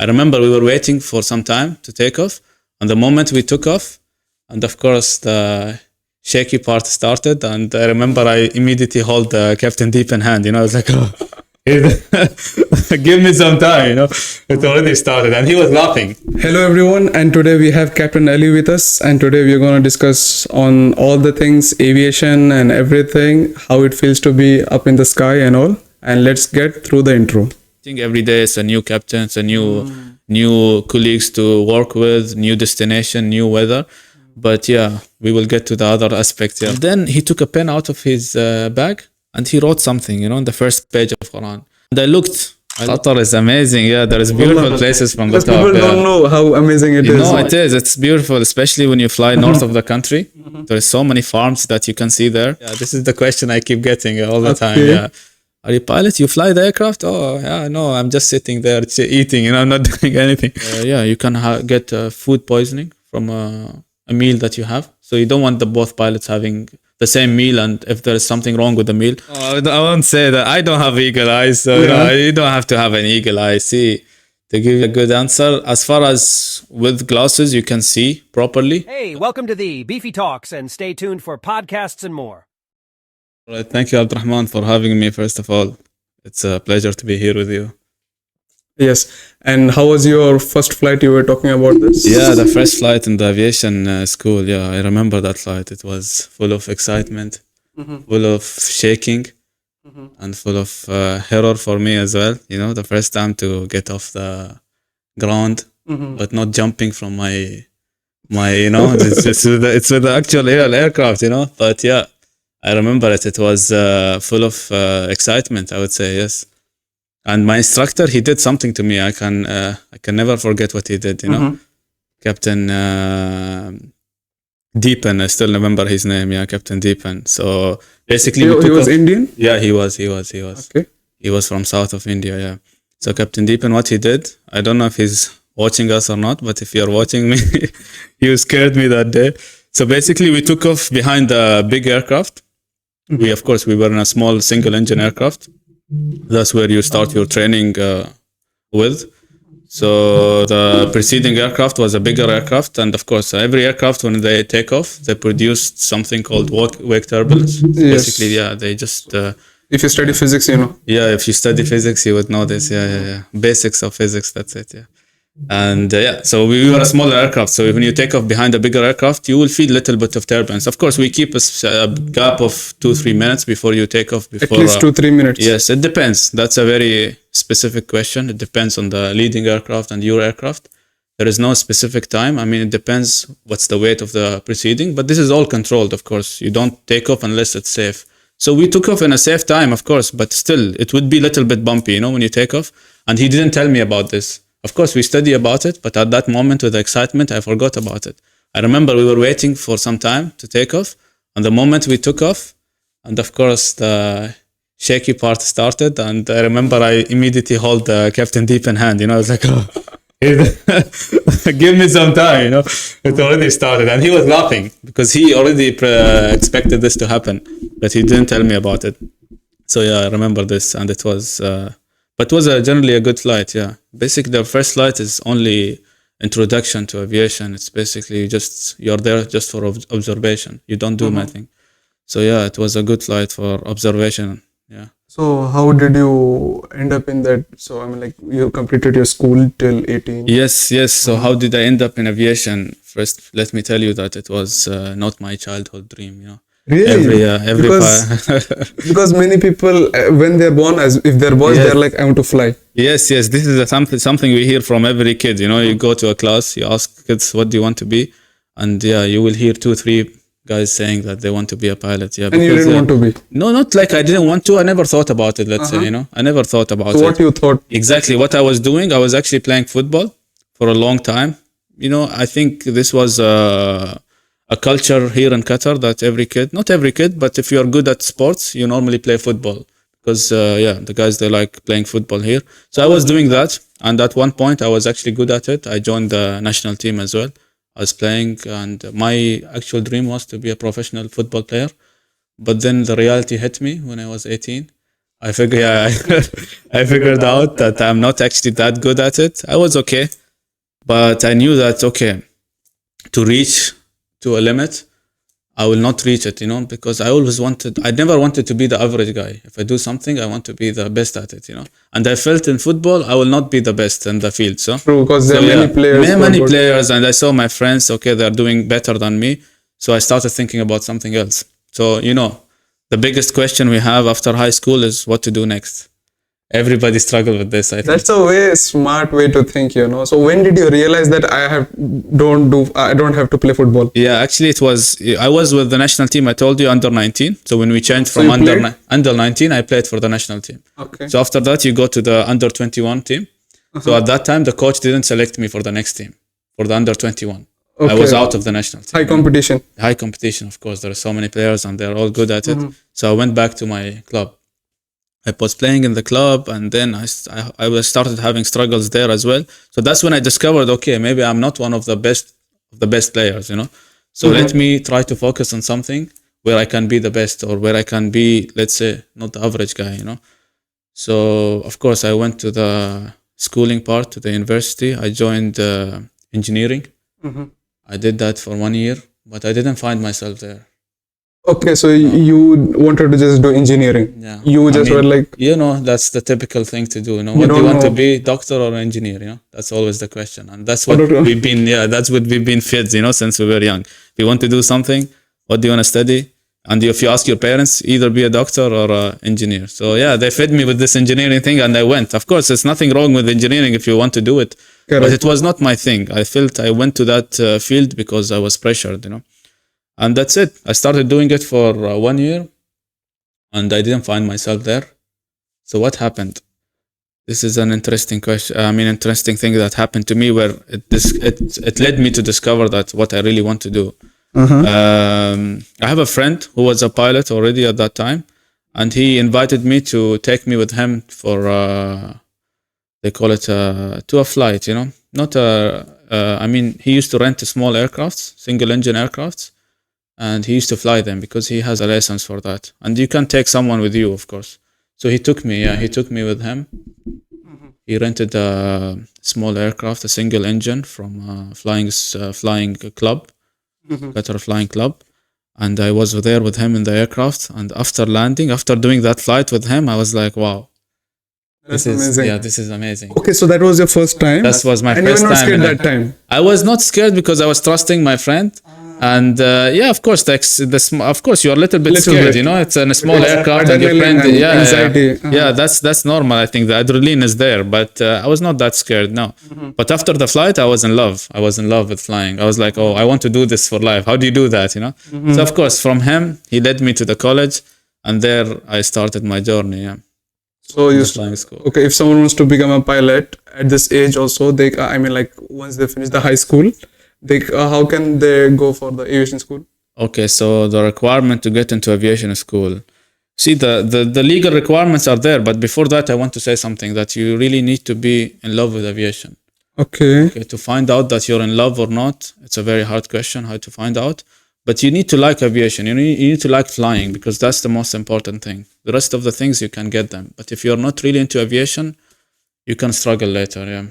I remember we were waiting for some time to take off. And the moment we took off, and of course the shaky part started, and I remember I immediately hold Captain Deep in hand. I was like, oh, give me some time. It already started, and he was laughing. Hello everyone, and today we have Captain Ali with us, and today we're going to discuss on all the things aviation and everything, how it feels to be up in the sky and all. And let's get through the intro. I think every day it's a new captain, it's a new colleagues to work with, new destination, new weather. But yeah, we will get to the other aspects. Yeah. Then he took a pen out of his bag and he wrote something, on the first page of Quran. And I looked. Qatar is amazing. Yeah, there is beautiful places from the top. People don't know how amazing it is. No, it is. It's beautiful, especially when you fly north of the country. There is so many farms that you can see there. Yeah, this is the question I keep getting all the time. Yeah. Are you a pilot? You fly the aircraft? Oh, yeah, no, I'm just sitting there eating, I'm not doing anything. Yeah, you can get food poisoning from a meal that you have. So you don't want both pilots having the same meal, and if there is something wrong with the meal. I won't say that. I don't have eagle eyes, so you don't have to have an eagle eye. See, to give you a good answer, as far as with glasses, you can see properly. Hey, welcome to the BeeFy Talks, and stay tuned for podcasts and more. All right, thank you, Abdurrahman, for having me, first of all. It's a pleasure to be here with you. Yes. And how was your first flight? You were talking about this? Yeah, the first flight in the aviation school. Yeah, I remember that flight. It was full of excitement, full of shaking, and full of horror for me as well. The first time to get off the ground, but not jumping from my it's with the actual aircraft, But yeah, I remember it. It was full of excitement, I would say, yes. And my instructor, he did something to me. I can never forget what he did. Captain Deepan. I still remember his name. Yeah, Captain Deepan. So basically, he was Indian. Yeah, he was. Okay. He was from south of India. Yeah. So Captain Deepan, what he did, I don't know if he's watching us or not, but if you're watching me, you scared me that day. So basically, we took off behind the big aircraft. We were in a small single engine aircraft. That's where you start your training with. So the preceding aircraft was a bigger aircraft, and of course every aircraft, when they take off, they produced something called wake turbulence. Yes. Basically, yeah, they just if you study physics, Yeah, if you study physics, you would know this. Yeah. Basics of physics, that's it. Yeah. And so we were a smaller aircraft. So when you take off behind a bigger aircraft, you will feel a little bit of turbulence. Of course, we keep a gap of 2-3 minutes before you take off. At least 2-3 minutes. Yes, it depends. That's a very specific question. It depends on the leading aircraft and your aircraft. There is no specific time. I mean, it depends what's the weight of the preceding. But this is all controlled, of course. You don't take off unless it's safe. So we took off in a safe time, of course. But still, it would be a little bit bumpy, when you take off. And he didn't tell me about this. Of course, we study about it, but at that moment with the excitement, I forgot about it. I remember we were waiting for some time to take off, and the moment we took off, and of course the shaky part started, and I remember I immediately hold Captain Deep in hand. I was like, oh, give me some time. It already started, and he was laughing because he already expected this to happen, but he didn't tell me about it. So yeah, I remember this, and it was. But it was generally a good flight, yeah. Basically, the first flight is only introduction to aviation. It's basically you're there just for observation. You don't do nothing. So yeah, it was a good flight for observation, yeah. So how did you end up in that? So you completed your school till 18. Yes. So how did I end up in aviation? First, let me tell you that it was not my childhood dream, Really? Because many people, when they're born, if they're boys, they're like, I want to fly. Yes. This is something we hear from every kid. You go to a class, you ask kids, what do you want to be? And you will hear 2-3 guys saying that they want to be a pilot. Yeah, and you didn't want to be? No, not like I didn't want to. I never thought about it, let's say, I never thought about it. So what you thought? Exactly what I was doing. I was actually playing football for a long time. I think this was a culture here in Qatar that not every kid, but if you're good at sports, you normally play football because, the guys, they like playing football here. So I was doing that. And at one point I was actually good at it. I joined the national team as well. I was playing, and my actual dream was to be a professional football player. But then the reality hit me when I was 18. I figured, yeah, I figured out that I'm not actually that good at it. I was okay, but I knew that, okay, to reach to a limit, I will not reach it, because I never wanted to be the average guy. If I do something, I want to be the best at it, And I felt in football, I will not be the best in the field. So True, because there are many players. Many players, and I saw my friends, okay, they're doing better than me. So I started thinking about something else. So, the biggest question we have after high school is what to do next. Everybody struggle with this, I think. That's a way smart way to think, So when did you realize that I don't have to play football? Yeah, actually I was with the national team, I told you, under 19. So when we changed from under 19, I played for the national team. Okay. So after that, you go to the under 21 team. So at that time, the coach didn't select me for the next team, for the under 21. Okay. I was out of the national team. High competition, of course. There are so many players and they're all good at it. So I went back to my club. I was playing in the club, and then I started having struggles there as well. So that's when I discovered, okay, maybe I'm not one of the best players, So let me try to focus on something where I can be the best, or where I can be, let's say, not the average guy, So of course I went to the schooling part, to the university. I joined engineering. I did that for 1 year, but I didn't find myself there. Okay, so you wanted to just do engineering. Yeah. You just were like... that's the typical thing to do. What do you want to be, doctor or engineer? That's always the question. And that's what we've been fed, since we were young. If you want to do something, what do you want to study? And if you ask your parents, either be a doctor or an engineer. So yeah, they fed me with this engineering thing and I went. Of course, there's nothing wrong with engineering if you want to do it. Correct. But it was not my thing. I felt I went to that field because I was pressured, And that's it. I started doing it for 1 year and I didn't find myself there. So what happened? This is an interesting question. Interesting thing that happened to me where it led me to discover that what I really want to do. I have a friend who was a pilot already at that time, and he invited me to take me with him for, they call it to a flight, he used to rent small aircrafts, single engine aircrafts. And he used to fly them because he has a license for that. And you can take someone with you, of course. So he took me with him. He rented a small aircraft, a single engine from a flying club, Qatar Flying Club. And I was there with him in the aircraft. And after doing that flight with him, I was like, wow. This is amazing. Yeah, this is amazing. Okay, so that was your first time? That was my first time. And you were not scared that time? I was not scared because I was trusting my friend. And of course, you're a little bit scared. It's a small aircraft and your friend. Anxiety. That's normal. I think the adrenaline is there, but I was not that scared. No, but after the flight, I was in love. I was in love with flying. I was like, oh, I want to do this for life. How do you do that? So of course, from him, he led me to the college, and there I started my journey. Yeah. So flying school. Okay, if someone wants to become a pilot at this age, also once they finish the high school. How can they go for the aviation school? Okay, so the requirement to get into aviation school. See, the legal requirements are there, but before that, I want to say something that you really need to be in love with aviation. Okay. To find out that you're in love or not, it's a very hard question how to find out. But you need to like aviation. You need to like flying because that's the most important thing. The rest of the things, you can get them. But if you're not really into aviation, you can struggle later, yeah.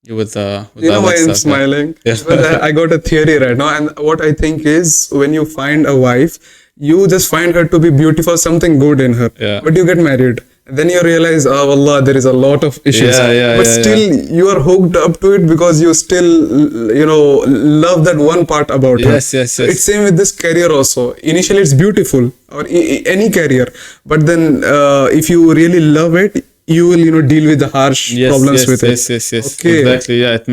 Why I'm smiling? Yeah. I got a theory right now, and what I think is when you find a wife, you just find her to be beautiful, something good in her. Yeah. But you get married. Then you realize, oh Allah, there is a lot of issues. But still, you are hooked up to it because you still, love that one part about her. Yes. It's same with this career also. Initially, it's beautiful, or any career. But then, if you really love it, you will deal with the harsh problems with it. Yes. Okay. Exactly. Yeah, it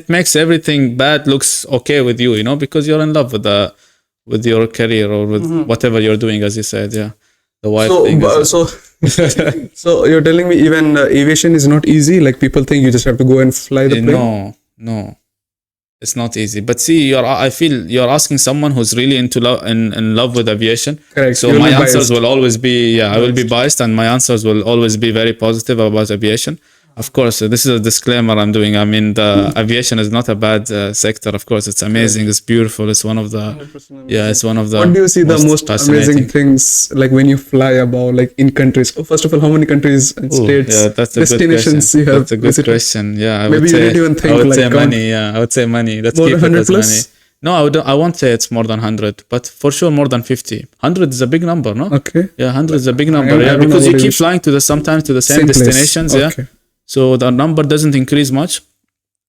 makes everything bad looks okay with you, because you're in love with your career or with whatever you're doing, as you said. Yeah, the wife thing. So you're telling me even aviation is not easy? Like people think you just have to go and fly the plane? No. It's not easy, but see, I feel you're asking someone who's really in love with aviation. Correct. So my answers will always be, I will be biased, and my answers will always be very positive about aviation. Of course, this is a disclaimer I'm doing. I mean, the aviation is not a bad sector. Of course, it's amazing. It's beautiful. It's one of the, 100% yeah, it's one of the What do you see the most fascinating amazing things like when you fly about, like in countries? Oh, first of all, how many countries and Ooh, states, yeah, that's a good destinations question. you have That's a good visited? question. Yeah, I Maybe would you say, didn't even think I would like say count. money. Yeah, I would say money. Let's More keep than it 100 as plus? money. No, I won't say it's more than 100, but for sure more than 50. 100 is a big number, no? Okay. Yeah, 100 is a big I number. don't Yeah, know because you what keep it is. flying to the sometimes to the same Same place. destinations. Yeah, Okay. so the number doesn't increase much,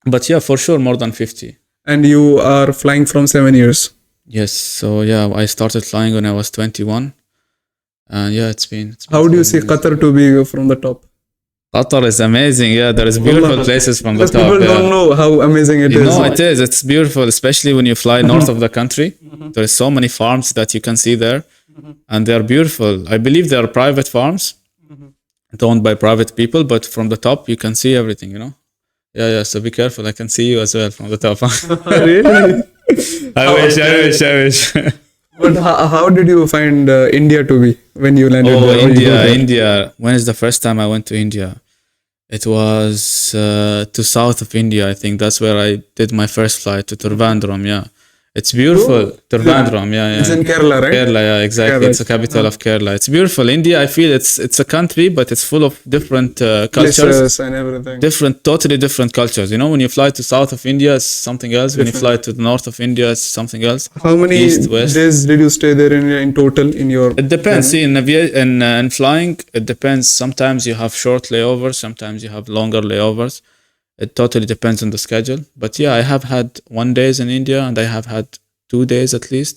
but yeah, for sure more than 50. And you are flying from 7 years. Yes. So yeah, I started flying when I was 21, and yeah, it's been How do you 7 see years. Qatar to be from the top? Qatar is amazing. Yeah, there is beautiful places from the Because top. people Yeah. don't know how amazing it is. No, it is. It's beautiful, especially when you fly north of the country. There is so many farms that you can see there, and they are beautiful. I believe they are private farms, owned by private people, but from the top you can see everything. You know. Yeah, yeah. So be careful. I can see you as well from the top. Really? I wish. But how did you find India to be when you landed Oh, there? or you go India, there? India. When is the first time I went to India? It was to south of India. I think that's where I did my first flight to Trivandrum. Yeah, it's beautiful. Trivandrum. Yeah, yeah. It's in Kerala, right? Kerala, yeah, exactly. Yeah, It's the capital of Kerala. It's beautiful. India, I feel it's a country, but it's full of different cultures, Places and everything. totally different cultures. You know, when you fly to south of India, it's something else. When you fly to the north of India, it's something else. How many East, west. days did you stay there in total in your? It depends. See, in flying, it depends. Sometimes you have short layovers. Sometimes you have longer layovers. It totally depends on the schedule. But yeah, I have had 1 days in India, and I have had 2 days at least.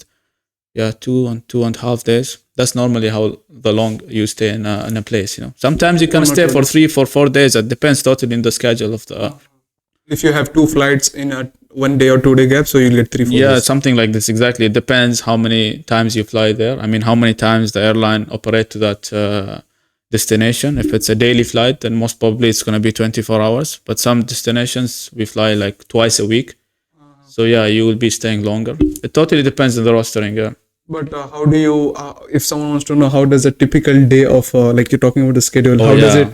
Yeah, 2.5 days. That's normally how the long you stay in a place. You know, sometimes you can stay for 3, for 4 days. It depends totally on the schedule of the. If you have two flights in a 1 day or 2 day gap, so you'll get 3 4 Yeah, days. something like this. Exactly. It depends how many times you fly there. I mean, how many times the airline operate to that destination. If it's a daily flight, then most probably it's going to be 24 hours. But some destinations we fly like twice a week. So yeah, you will be staying longer. It totally depends on the rostering. Yeah. But how do you, if someone wants to know, how does a typical day of, like you're talking about the schedule, how does yeah. it,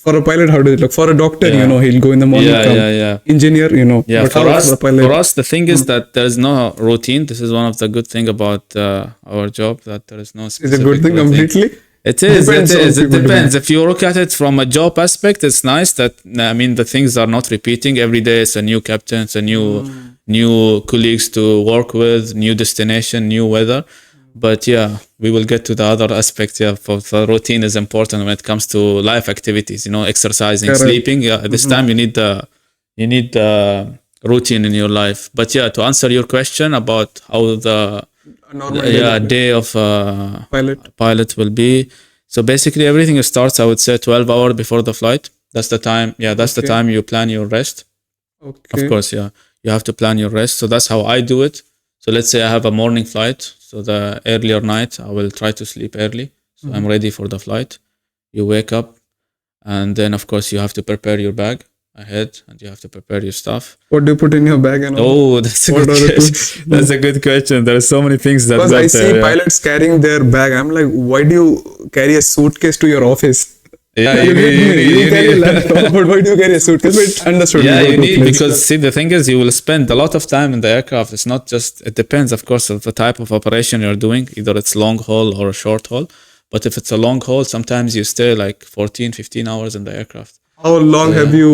for a pilot, how does it look? For a doctor, Yeah. you know, he'll go in the morning, Yeah, come. yeah. Engineer, you know. Yeah, but for how us, for a pilot? the thing is that there is no routine. This is one of the good thing about our job, that there is no Is specific it a good thing routine. completely? It is. Depends on It people depends. If you look at it from a job aspect, it's nice that, I mean, the things are not repeating every day. It's a new captain, it's a new colleagues to work with, new destination, new weather. But yeah, we will get to the other aspect. Yeah, for the routine is important when it comes to life activities. You know, exercising, Correct. sleeping. Yeah, at this time you need the routine in your life. But yeah, to answer your question about how the A normal day day of pilot. will be. So basically everything starts, I would say, 12 hours before the flight. That's the time. Yeah, that's the Okay. time you plan your rest. Okay. Of course, yeah. You have to plan your rest. So that's how I do it. So let's say I have a morning flight. So the earlier night, I will try to sleep early. So I'm ready for the flight. You wake up, and then of course you have to prepare your bag ahead, and you have to prepare your stuff. What do you put in your bag and all? Oh, that's a What good are the question. tools? That's a good question. There are so many things that Because go I there. see yeah. pilots carrying their bag. I'm like, why do you carry a suitcase to your office? Yeah, You get me? You carry a need- laptop, but why do you carry a suitcase? But understood. Yeah, go you to need, place. because see, the thing is, you will spend a lot of time in the aircraft. It's not just, it depends, of course, of the type of operation you're doing. Either it's long haul or a short haul. But if it's a long haul, sometimes you stay like 14, 15 hours in the aircraft. How long have you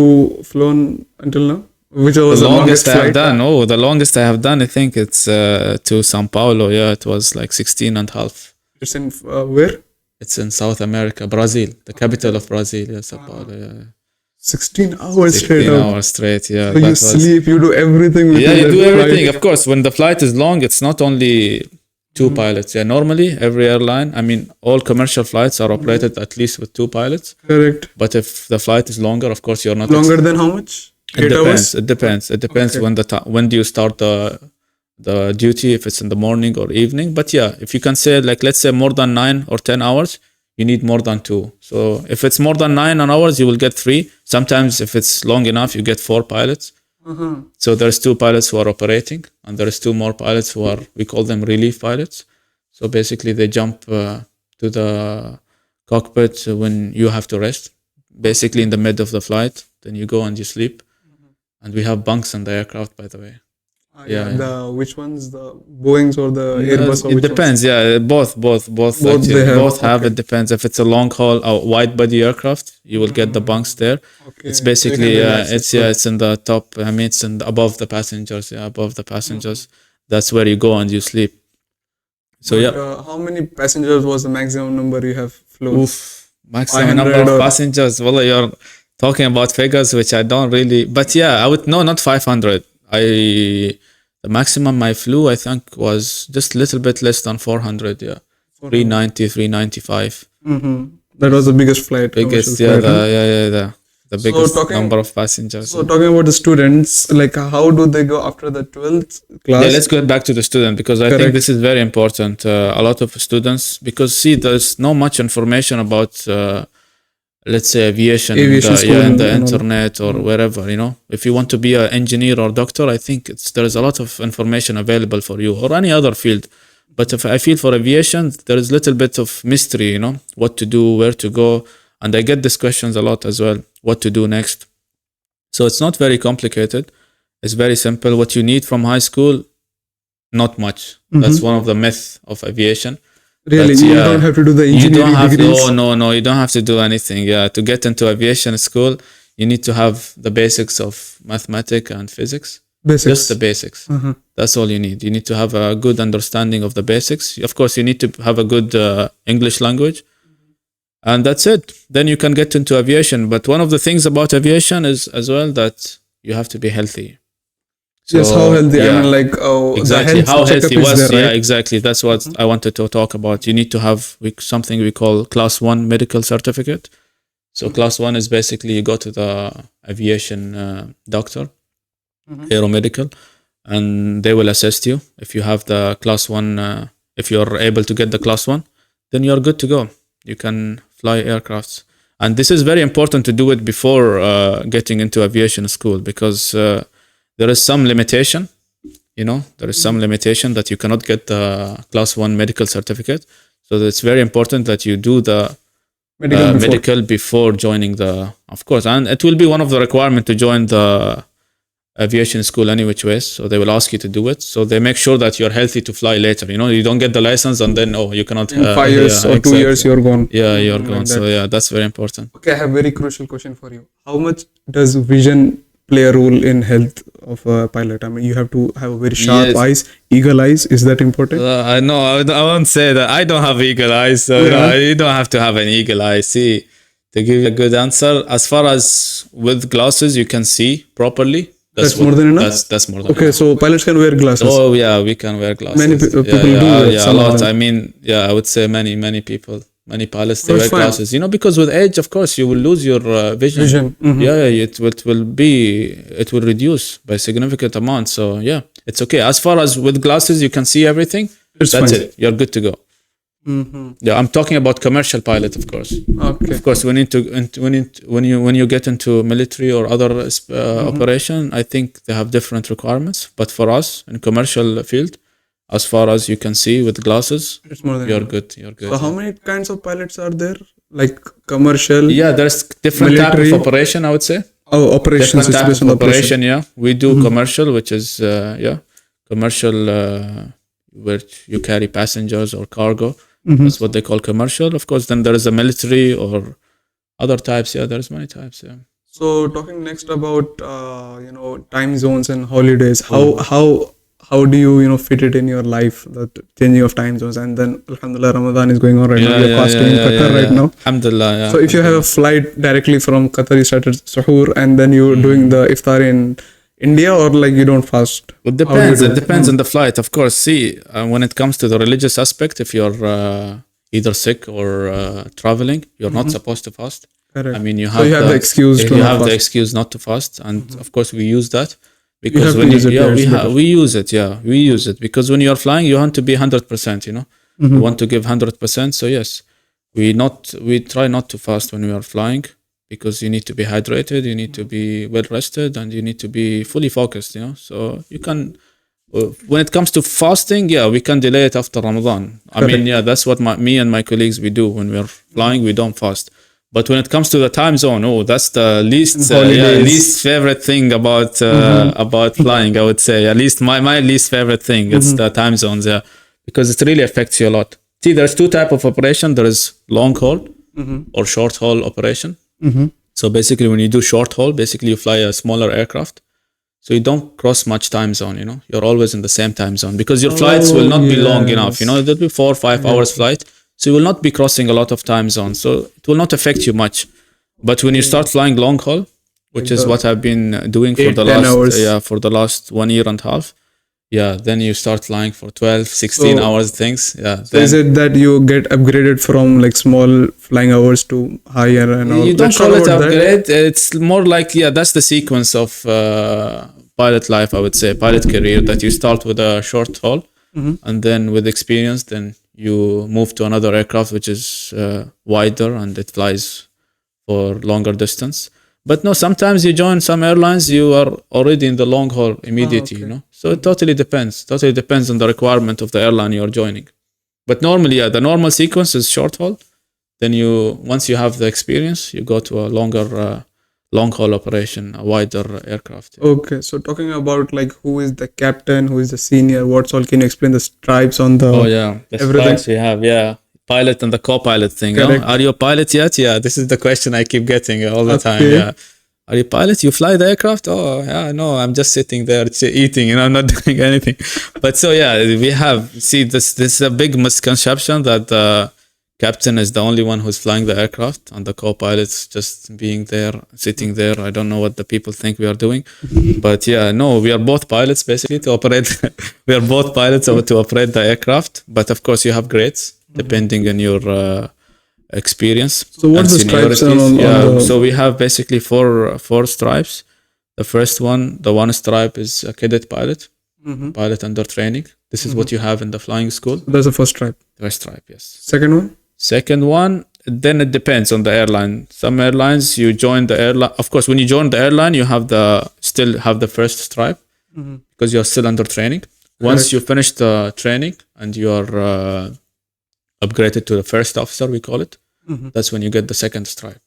flown until now? Which was The the longest I have flight? done, the longest I have done, I think it's to Sao Paulo. Yeah, it was like 16 and a half. It's in where? It's in South America, Brazil, the capital of Brazil. Yeah, Sao Paulo. Yeah, 16 hours straight 16 up. hours straight. Yeah, So you sleep, you do everything. Yeah, within you that do flight. everything. Of course, when the flight is long, it's not only two pilots. Yeah, normally every airline, I mean, all commercial flights are operated at least with 2 pilots. Correct. But if the flight is longer, of course, you're not. Longer than how much? It 8 depends. hours? It depends. It depends Okay. when do you start the duty, if it's in the morning or evening. But yeah, if you can say, like, let's say more than 9 or 10 hours, you need more than 2. So if it's more than 9 hours, you will get 3. Sometimes if it's long enough, you get 4 pilots. So there's 2 pilots who are operating, and there's 2 more pilots who are, we call them relief pilots. So basically they jump to the cockpit when you have to rest. basically in the mid of the flight. Then you go and you sleep. And we have bunks on the aircraft, by the way. Yeah. The which ones, the Boeings or the Airbus? Or It which depends. Yeah, both actually. they have, Both have. okay. It depends. If it's a long haul or wide body aircraft, you will get the bunks there. Okay. It's So you basically can relax, it's in the top. I mean, it's above the passengers. Yeah, above the passengers. That's where you go and you sleep. So But, yeah. how many passengers was the maximum number you have flown? Oof, maximum number 500 of or- passengers. Well, you're talking about figures which I don't really. But yeah, I would no, not 500. The maximum I flew, I think, was just a little bit less than 400. Yeah, 390, 395. That was the biggest flight. Biggest, commercial yeah, flight, huh? the biggest talking- number of passengers. So talking about the students, like how do they go after the 12th class? Yeah, let's get back to the student because I think Correct. this is very important. A lot of students, because see, there's no much information about, let's say, aviation Aviation school in the and all. internet or wherever. If you want to be an engineer or doctor, I think there's a lot of information available for you or any other field. But if I feel for aviation, there is little bit of mystery. What to do, where to go, and I get these questions a lot as well. What to do next? So it's not very complicated. It's very simple. What you need from high school, not much. That's one of the myths of aviation. Really, But, you yeah, don't have to do the You engineering don't have degrees. no, you don't have to do anything. Yeah, to get into aviation school, you need to have the basics of mathematics and physics. Basics. Just the basics. That's all you need. You need to have a good understanding of the basics. Of course, you need to have a good English language. And that's it. Then you can get into aviation. But one of the things about aviation is as well that you have to be healthy. Yes, how healthy? yeah. I mean, like, Exactly. the How health checkup healthy is was. there, Yeah, right? exactly. That's what I wanted to talk about. You need to have something we call class 1 medical certificate. So class 1 is basically you go to the aviation doctor, aeromedical, and they will assist you. If you have the class 1, if you're able to get the class 1, then you're good to go. You can fly aircrafts. And this is very important to do it before getting into aviation school because there is some limitation. There is some limitation that you cannot get the class 1 medical certificate. So it's very important that you do the medical before joining of course. And it will be one of the requirements to join the aviation school any which ways. So they will ask you to do it. So they make sure that you're healthy to fly later. You don't get the license and then, you cannot. In 5 years yeah, or exactly. 2 years, you're gone. Yeah, you're gone. Like So that. yeah, that's very important. Okay, I have a very crucial question for you. How much does vision play a role in health of a pilot? I mean, you have to have very sharp Yes. eyes, eagle eyes. Is that important? I know. I won't say that. I don't have eagle eyes, so you don't have to have an eagle eye. See, to give you a good answer, as far as with glasses, you can see properly. That's more than enough? That's more than Okay, enough. so pilots can wear glasses. Oh yeah, we can wear glasses. Many people do it, Yeah, a some of lot. them. I mean, yeah, I would say many people, many pilots they That's wear fine. glasses. Because with age, of course, you will lose your vision. Vision, mhm. Yeah, it will reduce by significant amount. So yeah, it's okay. As far as with glasses, you can see everything. It's That's fine. it. You're good to go. Yeah, I'm talking about commercial pilot, of course. Okay. Of course, when you get into military or other operation, I think they have different requirements. But for us in commercial field, as far as you can see with glasses, It's more than you're enough. good. You're good. So how many kinds of pilots are there? Like commercial? Yeah, there's different type Military. of operation. I would say Oh, operations. different It's type based of on operation. operation. Yeah, we do commercial, which is commercial where you carry passengers or cargo. That's what they call commercial. Of course, then there is a military or other types. Yeah, there's many types. Yeah. So talking next about time zones and holidays. How do you fit it in your life, that changing of time zones? And then Alhamdulillah, Ramadan is going on right now. You're fasting in Qatar right now. Alhamdulillah. Yeah. So if you have a flight directly from Qatar, you started suhoor and then you're doing the iftar in India, or like you don't fast? It How do you depends. do It it? depends on the flight, of course. See, when it comes to the religious aspect, if you're either sick or traveling, you're not supposed to fast. Correct. I mean, you So have, you have the excuse to you not have the fast. excuse not to fast, and of course we use that have because to when use it, yeah, we it's better. we use it. Yeah, we use it because when you're flying, you want to be 100%. You want to give 100%. So yes, we try not to fast when we are flying because you need to be hydrated, you need to be well rested, and you need to be fully focused. So you can. When it comes to fasting, yeah, we can delay it after Ramadan. I mean, yeah, that's what me and my colleagues we do when we're flying. We don't fast, But when it comes to the time zone, oh, that's the Holidays. least favorite thing about about flying. I would say at least my least favorite thing. It's the time zones, because it really affects you a lot. See, there's two type of operation. There is long haul or short haul operation. So basically, when you do short haul, basically you fly a smaller aircraft. So you don't cross much time zone, You're always in the same time zone because your flights will not be long enough, There'll be 4 or 5 hours flight. So you will not be crossing a lot of time zones. So it will not affect you much. But when you start flying long haul, which is what I've been doing for the 10 hours. for the last 1 year and a half. Yeah, then you start flying for 12, 16 hours things. Yeah. So is it that you get upgraded from like small flying hours to higher and all? You don't Let's call talk it about upgrade. It's more like, that's the sequence of pilot life, I would say, pilot career, that you start with a short haul and then with experience, then you move to another aircraft which is wider and it flies for longer distance. But no, sometimes you join some airlines, you are already in the long haul immediately, So it totally depends. Totally depends on the requirement of the airline you're joining. But normally, the normal sequence is short haul. Then once you have the experience, you go to a longer long haul operation, a wider aircraft. Okay, so talking about like who is the captain, who is the senior, what's all, can you explain the stripes on the The everything? stripes we have, pilot and the co-pilot thing. Correct. Are you a pilot yet? Yeah, this is the question I keep getting all the time. Okay. Yeah. Are you a pilot? You fly the aircraft? Oh, yeah, no, I'm just sitting there eating, I'm not doing anything. But so, we have, this is a big misconception that the captain is the only one who's flying the aircraft and the co-pilot's just being there, sitting there. I don't know what the people think we are doing. But no, we are both pilots basically to operate. We are both pilots to operate the aircraft. But of course, you have grades depending on your experience. So what's the stripes on the... So we have basically four stripes. The first one, the one stripe is a cadet pilot, pilot under training. This is what you have in the flying school. That's the first stripe. First stripe, yes. Second one? Second one, then it depends on the airline. Some airlines, you join the airline. Of course, when you join the airline, you still have the first stripe because you're still under training. Once you finish the training and you are upgraded to the first officer, we call it, that's when you get the second stripe.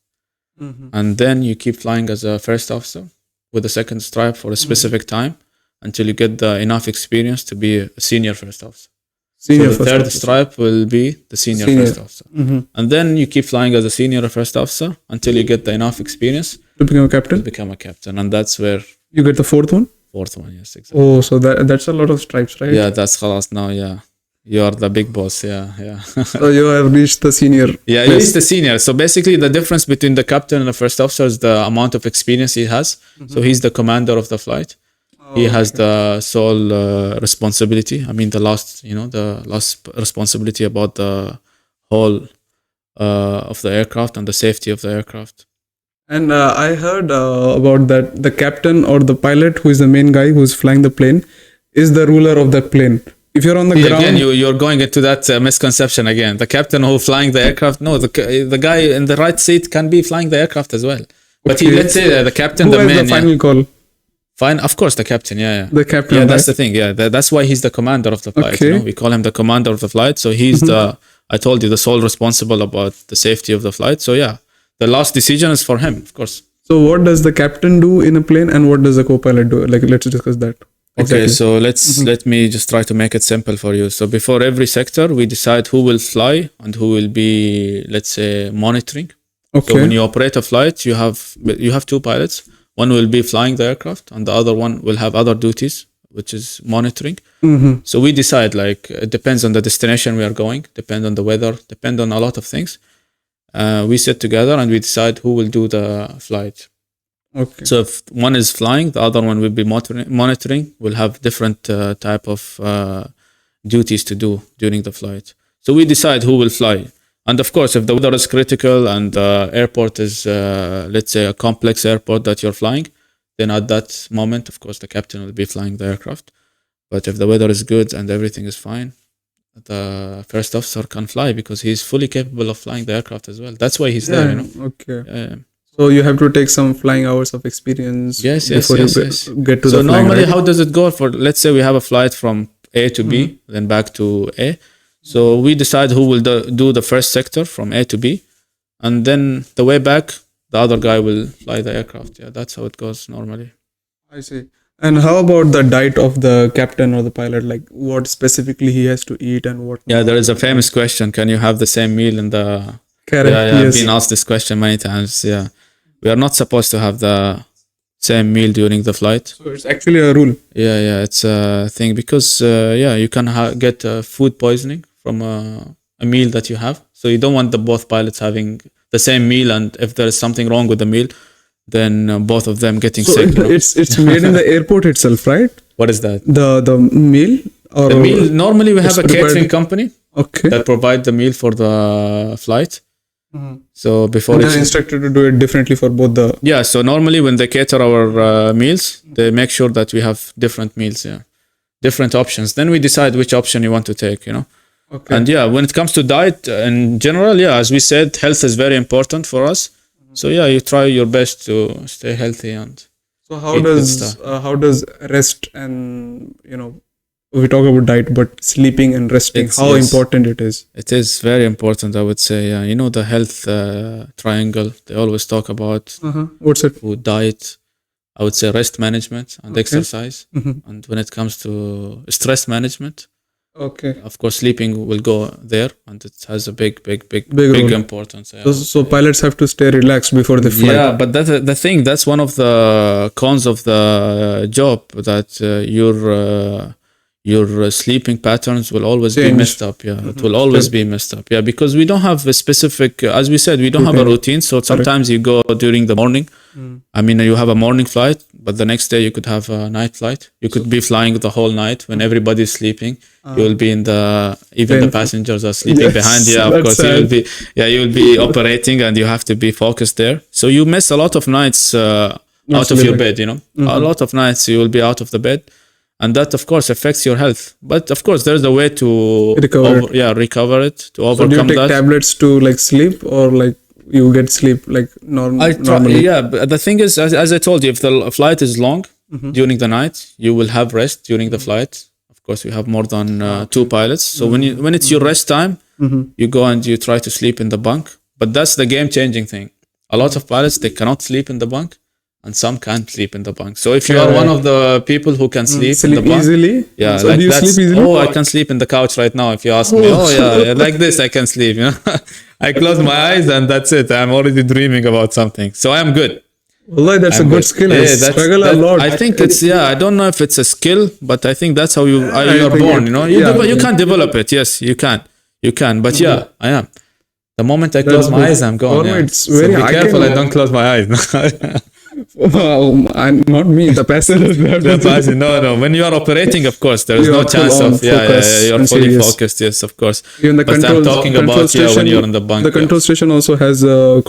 And then you keep flying as a first officer with the second stripe for a specific time until you get the enough experience to be a senior first officer. Senior So the third stripe will be the senior first officer. And then you keep flying as a senior first officer until you get the enough experience To become a to captain? become a captain. And that's where You get the fourth one? fourth one, yes, exactly. Oh, so that's a lot of stripes, right? Yeah, that's khalas now, You are the big boss, So you have reached the senior. Yeah, place. he's the senior. So basically, the difference between the captain and the first officer is the amount of experience he has. So he's the commander of the flight. He has the sole responsibility. I mean, the last responsibility about the whole of the aircraft and the safety of the aircraft. And I heard about that the captain or the pilot, who is the main guy who's flying the plane, is the ruler of that plane. If you're on the ground... Again, you're going into that misconception again. The captain who flying the aircraft, no, the guy in the right seat can be flying the aircraft as well. But let's say the captain, who the has man... the final call? Fine, of course, the captain, The captain, Yeah, that's the thing, that's why he's the commander of the flight. Okay. We call him the commander of the flight. So he's I told you, the sole responsible about the safety of the flight. So the last decision is for him, of course. So what does the captain do in a plane and what does the co-pilot do? Like, let's discuss that. Okay, so let me just try to make it simple for you. So before every sector, we decide who will fly and who will be, let's say, monitoring. Okay. So when you operate a flight, you have two pilots. One will be flying the aircraft and the other one will have other duties, which is monitoring. So we decide, it depends on the destination we are going, depend on the weather, depend on a lot of things. We sit together and we decide who will do the flight. Okay. So if one is flying, the other one will be monitoring, will have different type of duties to do during the flight. So we decide who will fly. And of course, if the weather is critical and the airport is, let's say, a complex airport that you're flying, then at that moment, of course, the captain will be flying the aircraft. But if the weather is good and everything is fine, the first officer can fly because he's fully capable of flying the aircraft as well. That's why he's there, Okay. So you have to take some flying hours of experience before you get to the flying. So normally, how does it go? Let's say we have a flight from A to B, then back to A. So we decide who will do the first sector from A to B, and then the way back, the other guy will fly the aircraft. Yeah, that's how it goes normally. I see. And how about the diet of the captain or the pilot? Like what specifically he has to eat and what? Yeah, there is a famous question: can you have the same meal in the? Correct. Yeah, I've Yes. been asked this question many times. Yeah, we are not supposed to have the same meal during the flight. So it's actually a rule. Yeah, it's a thing because you can get food poisoning from a meal that you have. So you don't want the both pilots having the same meal, and if there is something wrong with the meal, then both of them getting So sick. it's made in the airport itself, right? What is that? The meal or The meal. Normally, we have it's a prepared- catering company Okay. that provide the meal for the flight. So before And it's they're instructed to do it differently for both the. yeah, so normally when they cater our meals, they make sure that we have different meals, different options. Then we decide which option you want to take, Okay. And yeah, when it comes to diet in general, as we said, health is very important for us. So you try your best to stay healthy and So how eat good does stuff. rest and we talk about diet, but sleeping and resting, It's- how yes. important it is? It is very important, I would say. Yeah, the health triangle they always talk about: What's it? food, diet. I would say rest management and exercise. Mhm. And when it comes to stress management, Okay. of course, sleeping will go there, and it has a big role. importance. So pilots have to stay relaxed before they fly. Yeah, but that's the thing. That's one of the cons of the job, that your sleeping patterns will always be Change. messed up. Yeah, it will always be messed up. Yeah, because we don't have a specific, as we said, we don't have a routine. So sometimes you go during the morning. I mean, you have a morning flight, but the next day you could have a night flight. You could be flying the whole night when everybody's sleeping. You will be in the even the Painful. passengers are sleeping Yes, behind. Yeah, of that's course you will be. Yeah, you will be operating, and you have to be focused there. So you miss a lot of nights out of your bed. A lot of nights you will be out of the bed, and that of course affects your health. But of course, there's a way to recover it, to So do you overcome take that. tablets to like sleep, or like you get sleep like normally? Yeah, but the thing is, as I told you, if the flight is long during the night, you will have rest during the flight. Of course, we have more than 2 pilots. So when it's your rest time, you go and you try to sleep in the bunk. But that's the game-changing thing. A lot of pilots, they cannot sleep in the bunk, and some can't sleep in the bunk. So if you are one of the people who can sleep in the bunk, easily. yeah, So like do you that's, sleep easily? oh, I can sleep in the couch right now if you ask me. Oh, yeah, like this, I can sleep. I close my eyes and that's it. I'm already dreaming about something. So I'm good. Wallahi, that's a good skill. I struggle a lot. I think it's, I don't know if it's a skill, but I think that's how you are think born, it- You can develop it. Yes, you can. But I am. The moment I close my eyes, I'm gone. Oh, Yeah. it's So very- be I careful, can- I don't close my eyes. Not me, the passengers. No. When you are operating, of course, there is You no are full chance on of focus you're and fully serious. focused. Yes, of course. Even the But control, I'm talking about when you're in the bunk. The control station also has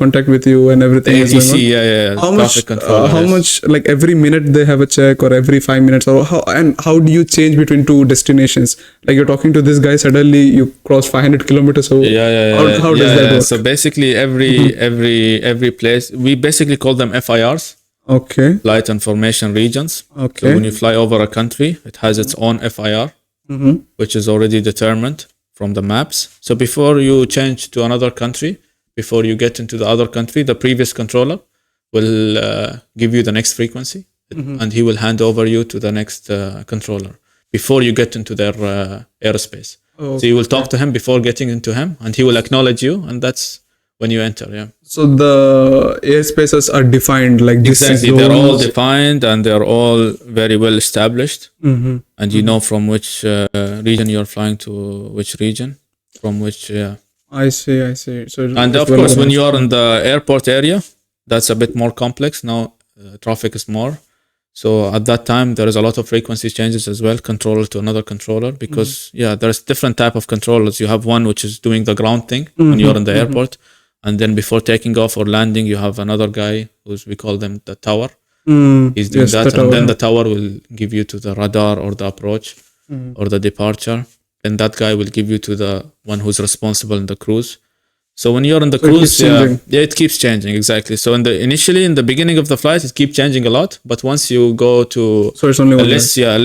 contact with you and everything. is going on. ATC, yeah. How much? Traffic control. How much? Like every minute they have a check, or every 5 minutes, or how do you change between two destinations? Like you're talking to this guy, suddenly you cross 500 kilometers. So Yeah. How does that work? So basically, every place, we basically call them FIRs, Okay. flight information regions. Okay. So when you fly over a country, it has its own FIR, which is already determined from the maps. So before you change to another country, before you get into the other country, the previous controller will give you the next frequency, and he will hand over you to the next controller before you get into their airspace. So you will talk to him before getting into him, and he will acknowledge you, and that's when you enter. Yeah. So the airspaces are defined like this is Exactly, they're all zones. defined and they're all very well established, and you know from which region you're flying to which region, from which. I see. So And it's of well course, when organized. you are in the airport area, that's a bit more complex. Now traffic is more, so at that time there is a lot of frequency changes as well, controller to another controller, because there's different type of controllers. You have one which is doing the ground thing when you're in the airport. And then before taking off or landing, you have another guy we call them the tower. He's doing that. And then the tower will give you to the radar or the approach or the departure. And that guy will give you to the one who's responsible in the cruise. So when you're in the cruise, it keeps changing. Exactly. So initially in the beginning of the flight, it keeps changing a lot. But once you go to So it's only one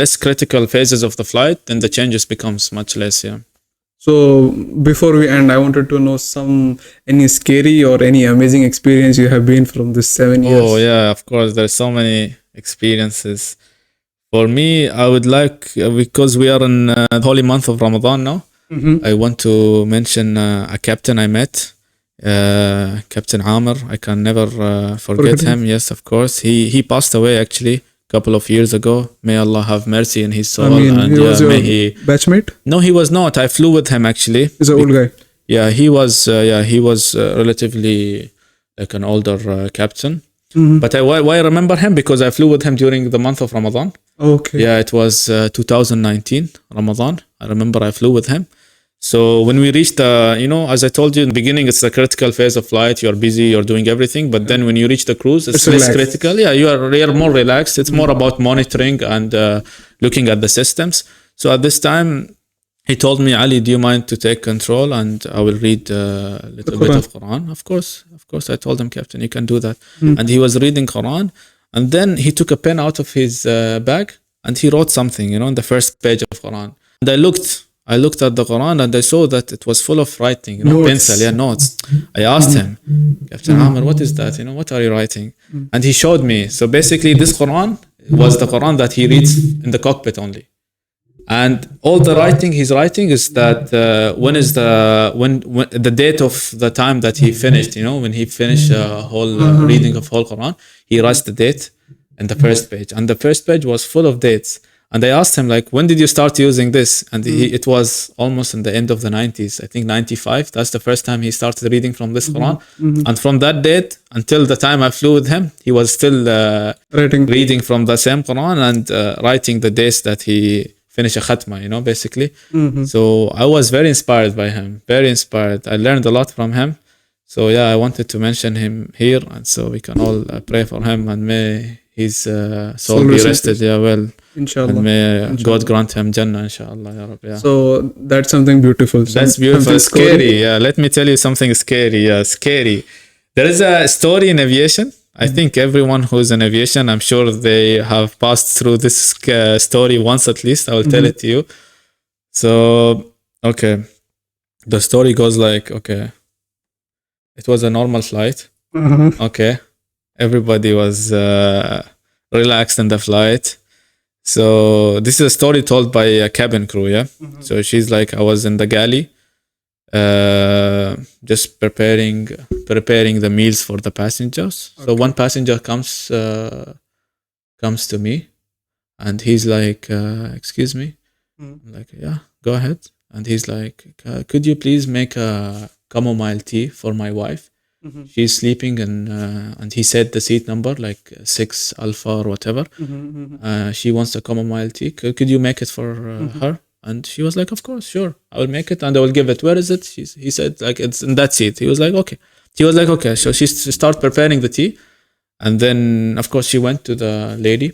less critical phases of the flight, then the changes becomes much less. Yeah. So before we end, I wanted to know any scary or any amazing experience you have been from this 7 years. Oh yeah, of course. There's so many experiences. For me, I would like because we are in the holy month of Ramadan now. I want to mention a captain I met, Captain Amr. I can never forget him. Yes, of course. He passed away actually a couple of years ago. May Allah have mercy in his soul. I mean, and he was your may he. batchmate? No, he was not. I flew with him actually. He's an old guy. Yeah, he was. He was relatively like an older captain. But why I remember him because I flew with him during the month of Ramadan. Okay. Yeah, it was 2019 Ramadan. I remember I flew with him. So when we reached as I told you in the beginning, it's the critical phase of flight. You're busy, you're doing everything. But then when you reach the cruise, it's less relaxed. critical. Yeah, you're more relaxed. It's more about monitoring and looking at the systems. So at this time, he told me, Ali, do you mind to take control and I will read a little bit of Quran? Of course, I told him, Captain, you can do that. And he was reading Quran. And then he took a pen out of his bag and he wrote something, on the first page of Quran. And I looked at the Quran and I saw that it was full of writing, pencil, notes. I asked him, Captain Amr, what is that? What are you writing? And he showed me. So basically this Quran was the Quran that he reads in the cockpit only. And all the writing he's writing is that when the date of the time that he finished, when he finished whole reading of whole Quran, he writes the date in the first page. And the first page was full of dates. And I asked him, like, when did you start using this? And it was almost in the end of the 90s, I think 95. That's the first time he started reading from this Quran. And from that date until the time I flew with him, he was still reading from the same Quran and writing the dates that he finished a khatma, basically. So I was very inspired by him, very inspired. I learned a lot from him. So yeah, I wanted to mention him here. And so we can all pray for him and may his soul be rested. Yeah, well. Inshallah. And may God grant him Jannah, inshallah. Ya Rabbi, yeah. So that's something beautiful. That's beautiful. Scary. Yeah, let me tell you something scary. Yeah, scary. There is a story in aviation. I think everyone who's in aviation, I'm sure they have passed through this story once at least. I will tell it to you. So, okay. The story goes like, okay. It was a normal flight. Okay. Everybody was relaxed in the flight. So this is a story told by a cabin crew, yeah? So she's like, I was in the galley, just preparing the meals for the passengers. Okay. So one passenger comes to me and he's like, excuse me. I'm like, yeah, go ahead. And he's like, could you please make a chamomile tea for my wife? She's sleeping and he said the seat number like 6 Alpha or whatever. She wants a chamomile tea. Could you make it for her? And she was like, of course, sure, I will make it and I will give it. Where is it? He said like it's in that seat. He was like, okay. So she started preparing the tea, and then of course she went to the lady.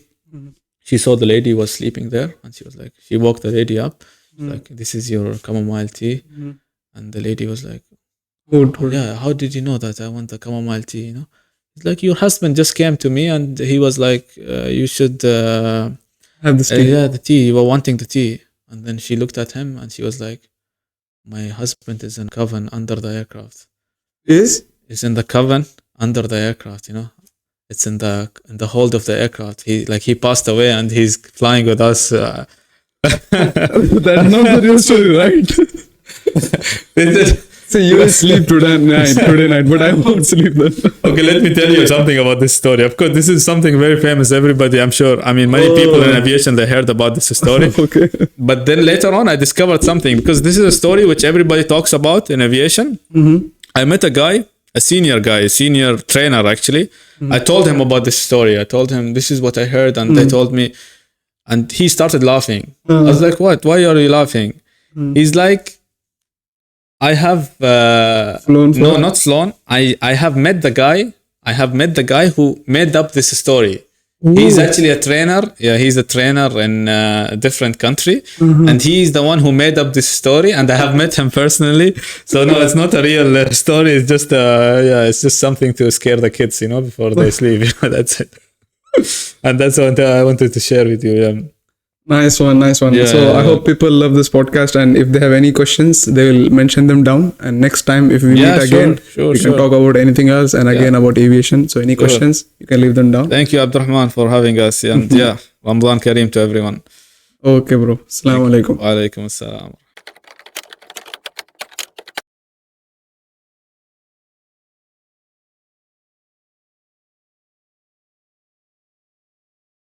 She saw the lady was sleeping there, and she woke the lady up. Like, this is your chamomile tea, and the lady was like, yeah, how did you know that I want the chamomile tea? It's like, your husband just came to me and he was like, you should have this tea. Yeah, the tea. You were wanting the tea. And then she looked at him and she was like, my husband is in coven under the aircraft. Is in the coven under the aircraft. It's in the hold of the aircraft. He passed away and he's flying with us. That's not the real story, right? So you will sleep today night, but I won't sleep then. Okay, let me tell you something about this story. Of course, this is something very famous. Everybody, I'm sure. I mean, many people in aviation, they heard about this story. Okay. But then later on, I discovered something, because this is a story which everybody talks about in aviation. I met a senior trainer, actually. I told him about this story. I told him, this is what I heard. And they told me, and he started laughing. I was like, what? Why are you laughing? He's like, I have not flown. I have met the guy who made up this story. Ooh. He's actually a trainer. Yeah, he's a trainer in a different country, and he's the one who made up this story. And I have met him personally. So no, it's not a real story. It's just it's just something to scare the kids, before they sleep. That's it. And that's what I wanted to share with you. Yeah. Nice one, nice one. Yeah, So yeah, I yeah. hope people love this podcast, and if they have any questions, they will mention them down. And next time, if we Yeah, meet again, sure, we can sure. talk about anything else and again about aviation. So any questions, you can leave them down. Thank you, Abdurrahman, for having us. And yeah, Ramadan Kareem to everyone. Okay, bro. Assalamu alaikum. Wa alaikum assalam.